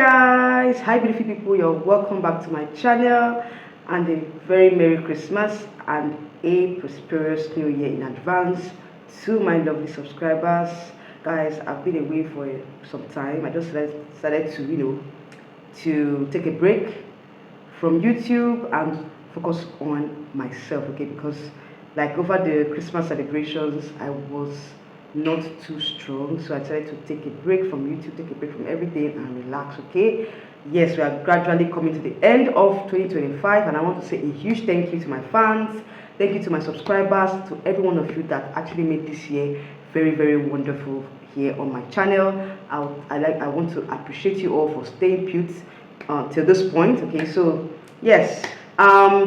guys, hi beautiful people, you're welcome back to my channel and a very Merry Christmas and a prosperous New Year in advance to my lovely subscribers. Guys, I've been away for some time. I just decided to take a break from YouTube and focus on myself, okay, because like over the Christmas celebrations I was not too strong, so I decided to take a break from YouTube, take a break from everything and relax. Okay, yes, we are gradually coming to the end of 2025 and I want to say a huge thank you to my fans, thank you to my subscribers, to every one of you that actually made this year very wonderful here on my channel. I want to appreciate you all for staying put till this point. Okay, so yes,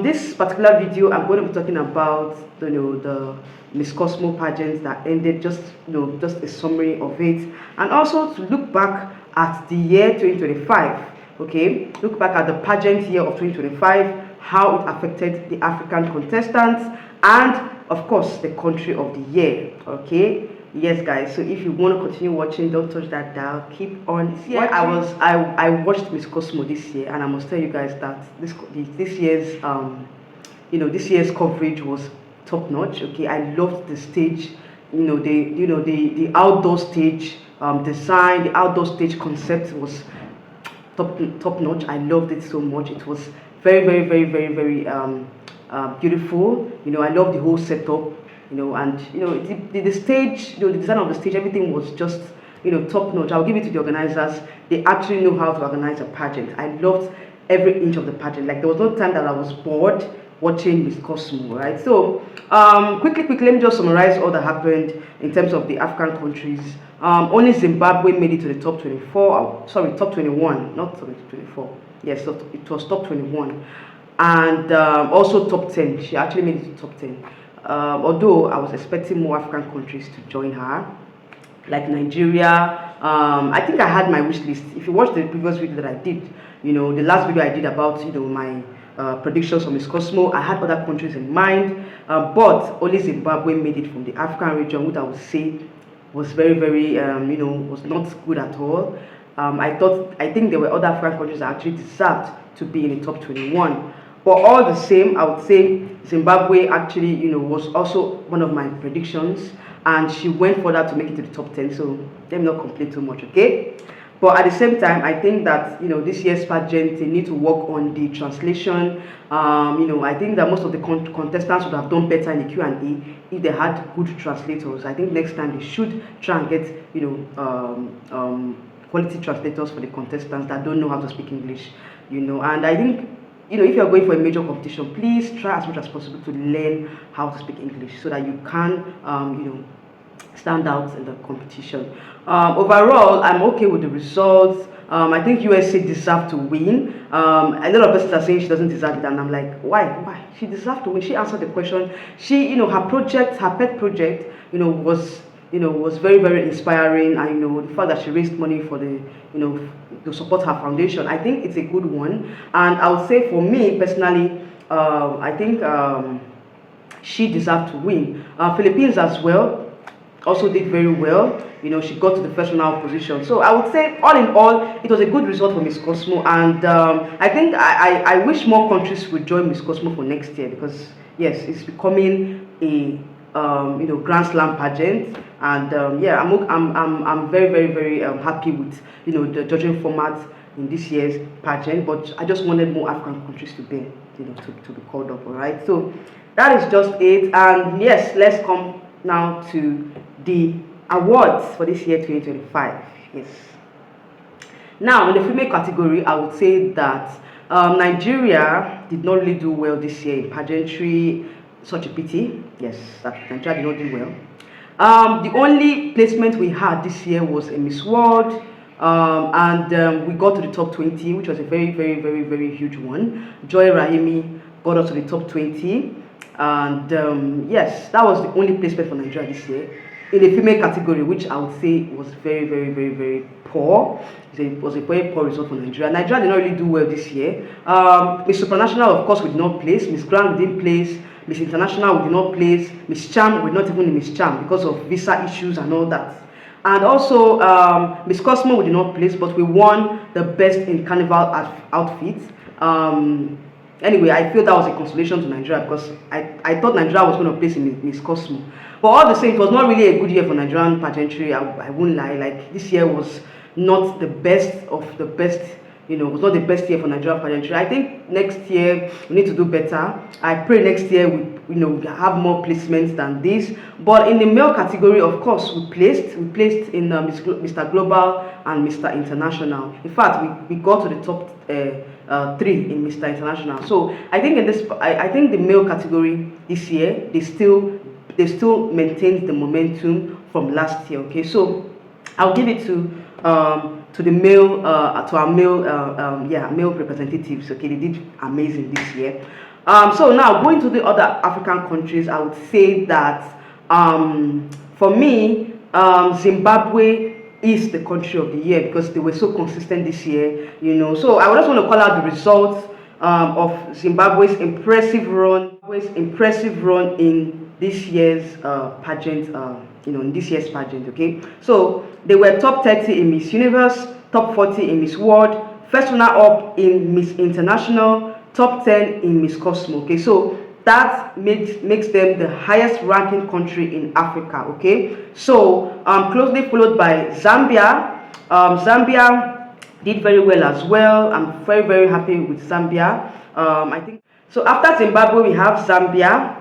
this particular video I'm going to be talking about the Miss Cosmo pageant that ended, just a summary of it, and also to look back at the year 2025. Okay, look back at the pageant year of 2025, how it affected the African contestants, and of course the country of the year. Okay, yes guys, so if you want to continue watching, don't touch that dial, keep on. I watched Miss Cosmo this year, and I must tell you guys that this year's this year's coverage was top notch. Okay, I loved the stage, the outdoor stage design, the outdoor stage concept was top notch. I loved it so much. It was very beautiful. I love the whole setup, and the stage, the design of the stage, everything was just top notch. I'll give it to the organizers. They actually know how to organize a pageant. I loved every inch of the pageant. Like, there was no time that I was bored watching Miss Cosmo, right? So quickly let me just summarize all that happened in terms of the African countries. Only Zimbabwe made it to the top 24, top 21, not top 24. Yes, so it was top 21, and also top 10. She actually made it to top 10, although I was expecting more African countries to join her, like Nigeria. I think I had my wish list. If you watch the previous video that I did, the last video I did about my predictions for Miss Cosmo, I had other countries in mind, but only Zimbabwe made it from the African region, which I would say was very was not good at all. I think there were other African countries that actually deserved to be in the top 21, but all the same, I would say Zimbabwe actually was also one of my predictions, and she went further to make it to the top 10, so let me not complain too much. Okay, but at the same time, I think that this year's pageant, they need to work on the translation. I think that most of the contestants would have done better in the Q&A if they had good translators. I think next time they should try and get quality translators for the contestants that don't know how to speak English. And I think if you're going for a major competition, please try as much as possible to learn how to speak English so that you can stand out in the competition. Overall, I'm okay with the results. I think USA deserved to win. A lot of persons are saying she doesn't deserve it, and I'm like, why? She deserved to win. She answered the question. She, her project, her pet project, was very inspiring. And the fact that she raised money for the, to support her foundation, I think it's a good one. And I would say for me personally, I think she deserved to win. Philippines as well also did very well. She got to the first round position. So I would say, all in all, it was a good result for Miss Cosmo, and I think I wish more countries would join Miss Cosmo for next year, because yes, it's becoming a Grand Slam pageant, and yeah, I'm very happy with the judging format in this year's pageant, but I just wanted more African countries to be to be called up. All right, so that is just it, and yes, let's come now to the awards for this year 2025. Yes, now in the female category, I would say that Nigeria did not really do well this year in pageantry. Such a pity. Yes, that Nigeria did not do well. The only placement we had this year was a Miss World, and we got to the top 20, which was a very huge one. Joy Rahimi got us to the top 20, and yes, that was the only placement for Nigeria this year in the female category, which I would say was very poor. It was a very poor result for Nigeria. Nigeria did not really do well this year. Miss Supranational, of course, we did not place. Miss Grand, we didn't place. Miss International, we did not place. Miss Charm, we're not even in Miss Charm because of visa issues and all that. And also, Miss Cosmo we did not place, but we won the best in carnival outfit. Anyway, I feel that was a consolation to Nigeria, because I thought Nigeria was going to place in Miss Cosmo. But all the same, it was not really a good year for Nigerian pageantry. I won't lie. Like, this year was not the best of the best. You know, it was not the best year for Nigerian pageantry. I think next year we need to do better. I pray next year we have more placements than this. But in the male category, of course, we placed in Mr. Global and Mr. International. In fact, we got to the top 3 in Mr. International. So I think in this, I think the male category this year, they still maintained the momentum from last year. Okay, so I'll give it to the male, to our male, male representatives. Okay, they did amazing this year. So now going to the other African countries, I would say that for me, Zimbabwe is the country of the year, because they were so consistent this year. You know, so I just want to call out the results of Zimbabwe's impressive run in this year's pageant. In this year's pageant. Okay, so they were top 30 in Miss Universe, top 40 in Miss World, first runner up in Miss International, top 10 in Miss Cosmo. Okay, so that makes them the highest ranking country in Africa. Okay, so closely followed by Zambia. Zambia did very well as well. I'm very happy with Zambia. I think so. After Zimbabwe, we have Zambia.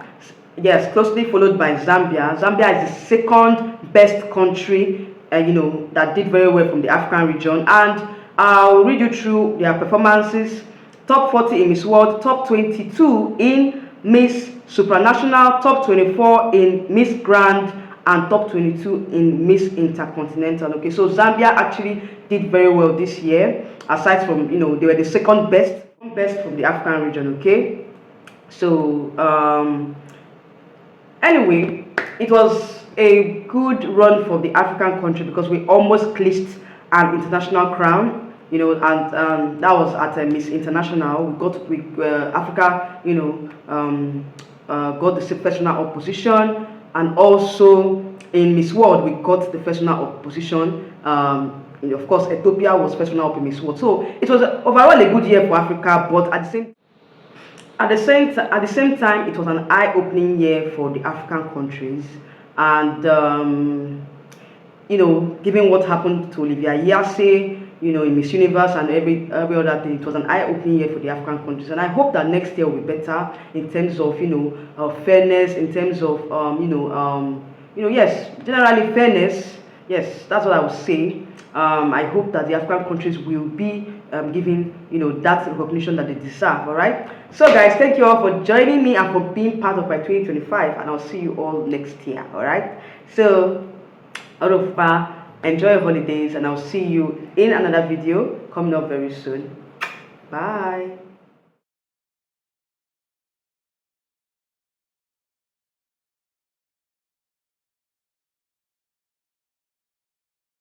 Yes, closely followed by Zambia. Zambia is the second best country, that did very well from the African region. And I'll read you through their performances. Top 40 in Miss World, top 22 in Miss Supranational, top 24 in Miss Grand, and top 22 in Miss Intercontinental. Okay, so Zambia actually did very well this year. Aside from, they were the second best from the African region. Okay, so anyway, it was a good run for the African country, because we almost clinched an international crown. And that was at Miss International. Africa, got the first runner up position, and also in Miss World we got the first runner up position. Of course, Ethiopia was first runner up in Miss World. So it was overall a good year for Africa, but at the same time, it was an eye-opening year for the African countries. And given what happened to Olivia Yase, in Miss Universe and every other thing, it was an eye-opening year for the African countries. And I hope that next year will be better in terms of fairness, in terms of yes, generally fairness. Yes, that's what I would say. I hope that the African countries will be given that recognition that they deserve. All right. So guys, thank you all for joining me and for being part of my 2025, and I'll see you all next year. All right. So, au revoir. Enjoy your holidays, and I'll see you in another video coming up very soon. Bye.